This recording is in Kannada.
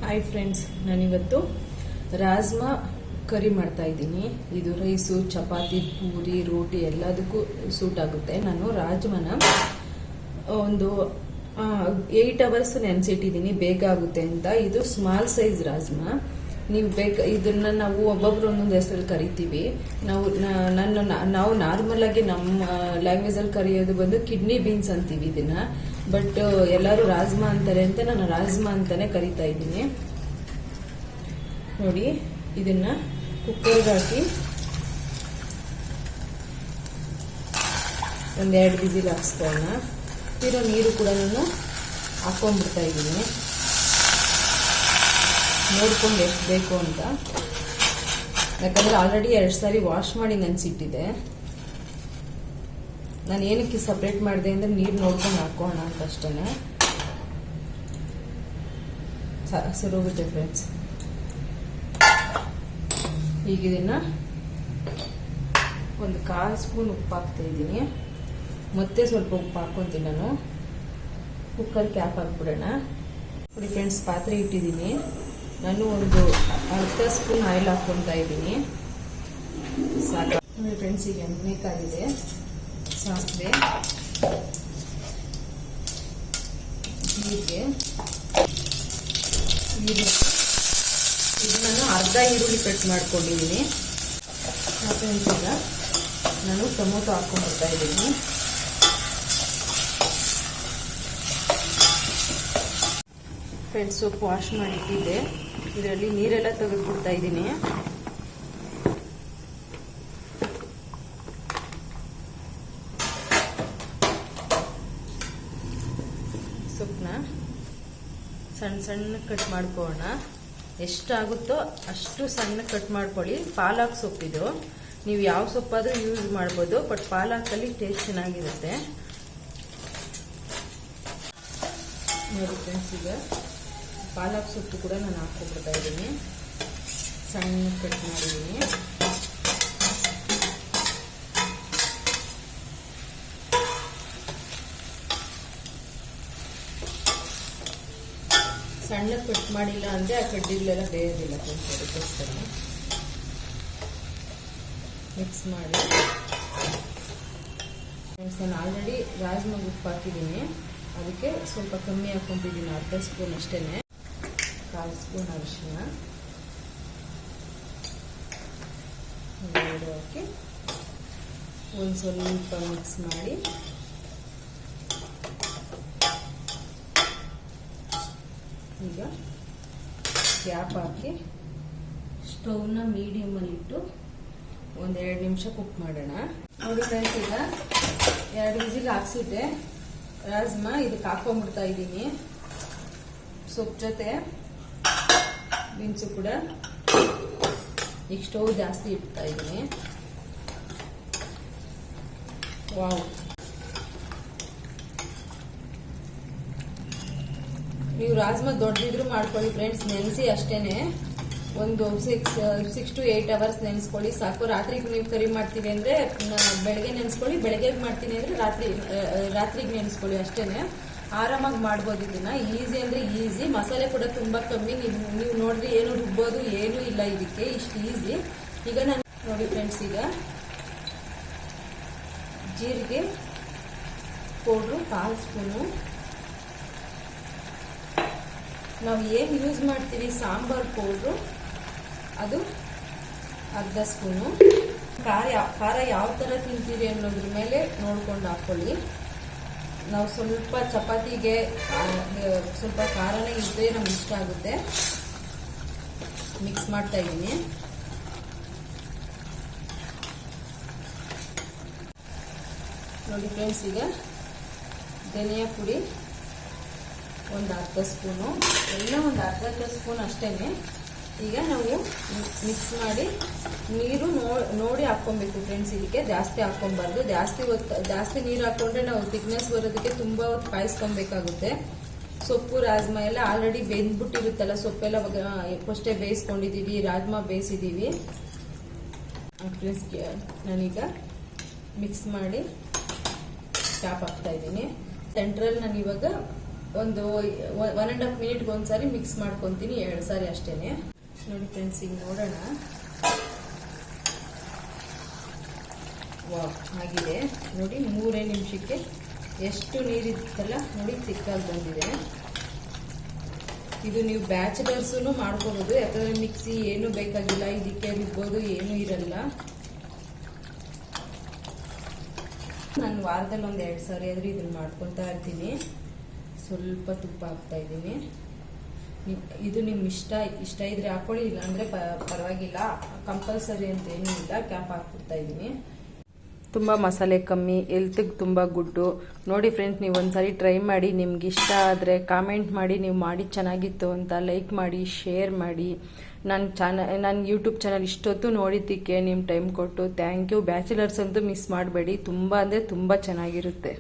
ಹಾಯ್ ಫ್ರೆಂಡ್ಸ್, ನಾನಿವತ್ತು ರಾಜ್ಮಾ ಕರಿ ಮಾಡ್ತಾ ಇದ್ದೀನಿ. ಇದು ರೈಸು, ಚಪಾತಿ, ಪೂರಿ, ರೋಟಿ ಎಲ್ಲದಕ್ಕೂ ಸೂಟ್ ಆಗುತ್ತೆ. ನಾನು ರಾಜ್ಮಾನ ಒಂದು 8 ಅವರ್ಸ್ ನೆನೆಸಿಟ್ಟಿದ್ದೀನಿ, ಬೇಗ ಆಗುತ್ತೆ ಅಂತ. ಇದು ಸ್ಮಾಲ್ ಸೈಜ್ ರಾಜ್ಮಾ. ನೀವು ಇದನ್ನ ನಾವು ಒಬ್ಬೊಬ್ರು ಒಂದೊಂದು ಹೆಸರಲ್ಲಿ ಕರಿತೀವಿ. ನಾವು ನಾರ್ಮಲ್ ಆಗಿ ನಮ್ಮ ಲ್ಯಾಂಗ್ವೇಜ್ ಅಲ್ಲಿ ಕರೆಯೋದು ಬಂದು ಕಿಡ್ನಿ ಬೀನ್ಸ್ ಅಂತೀವಿ ಇದನ್ನ. ಬಟ್ ಎಲ್ಲರೂ ರಾಜ್ಮಾ ಅಂತಾರೆ ಅಂತ ನಾನು ರಾಜ್ಮಾ ಅಂತಾನೆ ಕರಿತಾ ಇದ್ದೀನಿ. ನೋಡಿ, ಇದನ್ನ ಕುಕ್ಕರ್ಗೆ ಹಾಕಿ ಒಂದೆರಡು ವಿಸಿಲ್ ಹಾಕ್ಸ್ಕೊಳ್ಳೋಣ. ಇರೋ ನೀರು ಕೂಡ ನಾನು ಹಾಕೊಂಡ್ಬಿಡ್ತಾ ಇದ್ದೀನಿ, ನೋಡ್ಕೊಂಡು ಎಷ್ಟು ಬೇಕು ಅಂತ. ಯಾಕಂದ್ರೆ ಆಲ್ರೆಡಿ 2 ಸಾರಿ ವಾಶ್ ಮಾಡಿ ನೆನೆಸಿಟ್ಟಿದೆ. ನಾನು ಏನಕ್ಕೆ ಸಪ್ರೇಟ್ ಮಾಡಿದೆ ಅಂದ್ರೆ ನೀರು ನೋಡ್ಕೊಂಡು ಹಾಕೋಣ ಅಂತ ಅಷ್ಟೇ. ಸರೋಗುತ್ತೆ ಫ್ರೆಂಡ್ಸ್. ಈಗ ಇದನ್ನ ಒಂದು 1/4 ಸ್ಪೂನ್ ಉಪ್ಪು ಹಾಕ್ತಾ ಇದ್ದೀನಿ. ಮತ್ತೆ ಸ್ವಲ್ಪ ಉಪ್ಪು ಹಾಕೊಂತೀನಿ ನಾನು. ಕುಕ್ಕರ್ ಕ್ಯಾಪ್ ಹಾಕ್ಬಿಡೋಣ. ನೋಡಿ ಫ್ರೆಂಡ್ಸ್, ಪಾತ್ರೆ ಇಟ್ಟಿದ್ದೀನಿ. ನಾನು ಒಂದು 1/2 ಸ್ಪೂನ್ ಆಯಿಲ್ ಹಾಕ್ಕೊತಾ ಇದ್ದೀನಿ. ಸಾಕು ನೋಡಿ ಫ್ರೆಂಡ್ಸ್. ಈಗ ಎಣ್ಣೆ ಕಾದಿದೆ. ಸಾಸಿವೆ, ಜೀರಿಗೆ, ಇದು ನಾನು ಅರ್ಧ ಈರುಳ್ಳಿ ಕಟ್ ಮಾಡ್ಕೊಂಡಿದ್ದೀನಿ. ಮತ್ತು ಈಗ ನಾನು ಟೊಮೊಟೊ ಹಾಕೊಂಡ್ಬಿಡ್ತಾ ಇದ್ದೀನಿ. ಫ್ರೆಂಡ್ಸ್, ಸೊಪ್ಪು ವಾಶ್ ಮಾಡಿಟ್ಟಿದ್ದೆ. ಇದರಲ್ಲಿ ನೀರೆಲ್ಲ ತೆಗೆದುಬಿಡ್ತಾ ಇದ್ದೀನಿ. ಸೊಪ್ಪನ್ನ ಸಣ್ಣ ಸಣ್ಣ ಕಟ್ ಮಾಡ್ಕೊಳ್ಳೋಣ. ಎಷ್ಟಾಗುತ್ತೋ ಅಷ್ಟು ಸಣ್ಣ ಕಟ್ ಮಾಡ್ಕೊಳ್ಳಿ. ಪಾಲಕ್ ಸೊಪ್ಪಿದು, ನೀವು ಯಾವ ಸೊಪ್ಪಾದ್ರೂ ಯೂಸ್ ಮಾಡ್ಬೋದು. ಬಟ್ ಪಾಲಕಲ್ಲಿ ಟೇಸ್ಟ್ ಚೆನ್ನಾಗಿರುತ್ತೆ. ನೋಡಿ ಫ್ರೆಂಡ್ಸ್, ಈಗ ಪಾಲಕ್ ಸೊಪ್ಪು ಕೂಡ ನಾನು ಹಾಕ್ಕೊಬಿಡ್ತಾ ಇದ್ದೀನಿ. ಸಣ್ಣ ಕಟ್ ಮಾಡಿದ್ದೀನಿ. ಸಣ್ಣ ಕಟ್ ಮಾಡಿಲ್ಲ ಅಂದರೆ ಆ ಕಡ್ಡಿಗಳೆಲ್ಲ ಬೇಯೋದಿಲ್ಲ ಫ್ರೆಂಡ್ಸ್. ಅದಕ್ಕೋಸ್ಕರ ಮಿಕ್ಸ್ ಮಾಡಿ. ಫ್ರೆಂಡ್ಸ್, ನಾನು ಆಲ್ರೆಡಿ ರಾಜ್ಮಾಗೆ ಉಪ್ಪು ಹಾಕಿದ್ದೀನಿ. ಅದಕ್ಕೆ ಸ್ವಲ್ಪ ಕಮ್ಮಿ ಹಾಕ್ಕೊಂಡಿದ್ದೀನಿ, 1/2 ಸ್ಪೂನ್ ಅಷ್ಟೇ. 1/4 ಸ್ಪೂನ್ ಅರಿಶಿನ ಹಾಕಿ ಒಂದು ಸ್ವಲ್ಪ ಮಿಕ್ಸ್ ಮಾಡಿ ಈಗ ಗ್ಯಾಪ್ ಹಾಕಿ ಸ್ಟವ್ನ ಮೀಡಿಯಮಲ್ಲಿ ಇಟ್ಟು 1-2 ನಿಮಿಷ ಕುಕ್ ಮಾಡೋಣ. ನೋಡಿ ಫ್ರೆಂಡ್ಸ್, ಈಗ 2 ವಿಸಿಲ್ ಹಾಕ್ಸಿದ್ದೆ ರಾಜ್ಮಾ. ಇದಕ್ಕೆ ಹಾಕೊಂಡ್ಬಿಡ್ತಾ ಇದ್ದೀನಿ. ಸೊಪ್ಪು ಜೊತೆ ಬೀನ್ಸು ಕೂಡ. ಈಗ ಸ್ಟವ್ ಜಾಸ್ತಿ ಇಡ್ತಾ ಇದ್ದೀನಿ. ವಾವ್, ನೀವು ರಾಜ್ಮಾ ದೊಡ್ಡದಿದ್ರು ಮಾಡ್ಕೊಳ್ಳಿ ಫ್ರೆಂಡ್ಸ್. ನೆನೆಸಿ ಅಷ್ಟೇನೆ ಒಂದು 6 to 8 ಅವರ್ಸ್ ನೆನೆಸ್ಕೊಳ್ಳಿ ಸಾಕು. ರಾತ್ರಿಗೆ ನೀವು ಕರಿ ಮಾಡ್ತೀವಿ ಅಂದ್ರೆ ಬೆಳಗ್ಗೆ ನೆನೆಸ್ಕೊಳ್ಳಿ, ಬೆಳಗ್ಗೆ ಮಾಡ್ತೀನಿ ಅಂದ್ರೆ ರಾತ್ರಿಗೆ ನೆನೆಸ್ಕೊಳ್ಳಿ ಅಷ್ಟೇನೆ. ಆರಾಮಾಗಿ ಮಾಡ್ಬೋದು ಇದನ್ನ. ಈಸಿ ಅಂದ್ರೆ ಈಸಿ. ಮಸಾಲೆ ಕೂಡ ತುಂಬಾ ಕಮ್ಮಿ. ನೀವು ನೋಡ್ರಿ, ಏನು ರುಬ್ಬೋದು ಏನು ಇಲ್ಲ ಇದಕ್ಕೆ, ಇಷ್ಟು ಈಸಿ. ಈಗ ನಾನು ನೋಡಿ ಫ್ರೆಂಡ್ಸ್, ಈಗ ಜೀರಿಗೆ ಪೌಡ್ರು 1/4 ಸ್ಪೂನು. ನಾವು ಏನು ಯೂಸ್ ಮಾಡ್ತೀವಿ ಸಾಂಬಾರ್ ಪೌಡ್ರು, ಅದು 1/2 ಸ್ಪೂನು. ಖಾರ ಯಾವ ಥರ ತಿಂತೀರಿ ಅನ್ನೋದ್ರ ಮೇಲೆ ನೋಡ್ಕೊಂಡು ಹಾಕ್ಕೊಳ್ಳಿ. ನಾವು ಸ್ವಲ್ಪ ಚಪಾತಿಗೆ ಸ್ವಲ್ಪ ಖಾರನೇ ಇದ್ದರೆ ನಮ್ಗೆ ಇಷ್ಟ ಆಗುತ್ತೆ. ಮಿಕ್ಸ್ ಮಾಡ್ತಾ ಇದ್ದೀನಿ. ನೋಡಿ ಫ್ರೆಂಡ್ಸ್, ಈಗ ಧನಿಯಾ ಪುಡಿ ಒಂದು 1/2 ಸ್ಪೂನು, ಎಲ್ಲ ಒಂದು 1/2 ಸ್ಪೂನ್ ಅಷ್ಟೇನೆ. ಈಗ ನಾವು ಮಿಕ್ಸ್ ಮಾಡಿ ನೀರು ನೋಡಿ ಹಾಕ್ಕೊಬೇಕು ಫ್ರೆಂಡ್ಸ್. ಇದಕ್ಕೆ ಜಾಸ್ತಿ ಹಾಕ್ಕೊಬಾರ್ದು. ಜಾಸ್ತಿ ನೀರು ಹಾಕ್ಕೊಂಡ್ರೆ ನಾವು ಥಿಕ್ನೆಸ್ ಬರೋದಕ್ಕೆ ತುಂಬ ಹೊತ್ತು ಕಾಯಿಸ್ಕೊಬೇಕಾಗುತ್ತೆ. ಸೊಪ್ಪು ರಾಜ್ಮಾ ಎಲ್ಲ ಆಲ್ರೆಡಿ ಬೆಂದ್ಬಿಟ್ಟಿರುತ್ತಲ್ಲ, ಸೊಪ್ಪೆಲ್ಲ ಫಸ್ಟೇ ಬೇಯಿಸ್ಕೊಂಡಿದ್ದೀವಿ, ರಾಜ್ಮಾ ಬೇಯಿಸಿದ್ದೀವಿ ಫ್ರೆಂಡ್ಸ್. ನಾನೀಗ ಮಿಕ್ಸ್ ಮಾಡಿ ಕ್ಯಾಪ್ ಹಾಕ್ತಾ ಇದ್ದೀನಿ. ಸೆಂಟ್ರಲ್ಲಿ ನಾನು ಇವಾಗ ಒಂದು 1.5 ಮಿನಿಟ್ಗೆ ಒಂದ್ಸಾರಿ ಮಿಕ್ಸ್ ಮಾಡ್ಕೊತೀನಿ, 2 ಸಾರಿ ಅಷ್ಟೇನೆ. ನೋಡಿ ಫ್ರೆಂಡ್ಸ್, ಈಗ ನೋಡೋಣ. ವಾವ್, ಆಗಿದೆ ನೋಡಿ. 3 ನಿಮಿಷಕ್ಕೆ ಎಷ್ಟು ನೀರಿತ್ತಲ್ಲ ನೋಡಿ, ತಿಕ್ಕಾಗಿ ಬಂದಿದೆ. ಇದು ನೀವು ಬ್ಯಾಚಲರ್ಸು ಮಾಡ್ಕೋಬಹುದು, ಯಾಕಂದ್ರೆ ಮಿಕ್ಸಿ ಏನು ಬೇಕಾಗಿಲ್ಲ, ಇದಕ್ಕೆ ರುಬ್ಬೋದು ಏನು ಇರಲ್ಲ. ನಾನು ವಾರದಲ್ಲಿ 1-2 ಸಾರಿ ಆದ್ರೂ ಇದನ್ನ ಮಾಡ್ಕೊತಾ ಇರ್ತೀನಿ. ಸ್ವಲ್ಪ ತುಪ್ಪ ಹಾಕ್ತಾ ಇದ್ದೀನಿ. ಇದು ನಿಮ್ ಇಷ್ಟ ಇದ್ರೆ ಹಾಕೊಳ್ಳಿ, ಇಲ್ಲ ಅಂದ್ರೆ ಪರವಾಗಿಲ್ಲ, ಕಂಪಲ್ಸರಿ ಅಂತ ಏನೂ ಇಲ್ಲ. ಕ್ಯಾಪ್ ಹಾಕ್ಬಿಡ್ತಾ ಇದ್ದೀನಿ. ತುಂಬ ಮಸಾಲೆ ಕಮ್ಮಿ, ಹೆಲ್ತ್ಗೆ ತುಂಬ ಗುಡ್ಡು. ನೋಡಿ ಫ್ರೆಂಡ್ಸ್, ನೀವು ಒಂದ್ಸಾರಿ ಟ್ರೈ ಮಾಡಿ. ನಿಮ್ಗೆ ಇಷ್ಟ ಆದರೆ ಕಾಮೆಂಟ್ ಮಾಡಿ, ನೀವು ಮಾಡಿ ಚೆನ್ನಾಗಿತ್ತು ಅಂತ ಲೈಕ್ ಮಾಡಿ, ಶೇರ್ ಮಾಡಿ. ನನ್ನ ಯೂಟ್ಯೂಬ್ ಚಾನಲ್ ಇಷ್ಟೊತ್ತು ನೋಡಿದ್ದಕ್ಕೆ ನಿಮ್ಮ ಟೈಮ್ ಕೊಟ್ಟು ಥ್ಯಾಂಕ್ ಯು. ಬ್ಯಾಚುಲರ್ಸ್ ಅಂತೂ ಮಿಸ್ ಮಾಡಬೇಡಿ, ತುಂಬ ಅಂದರೆ ತುಂಬ ಚೆನ್ನಾಗಿರುತ್ತೆ.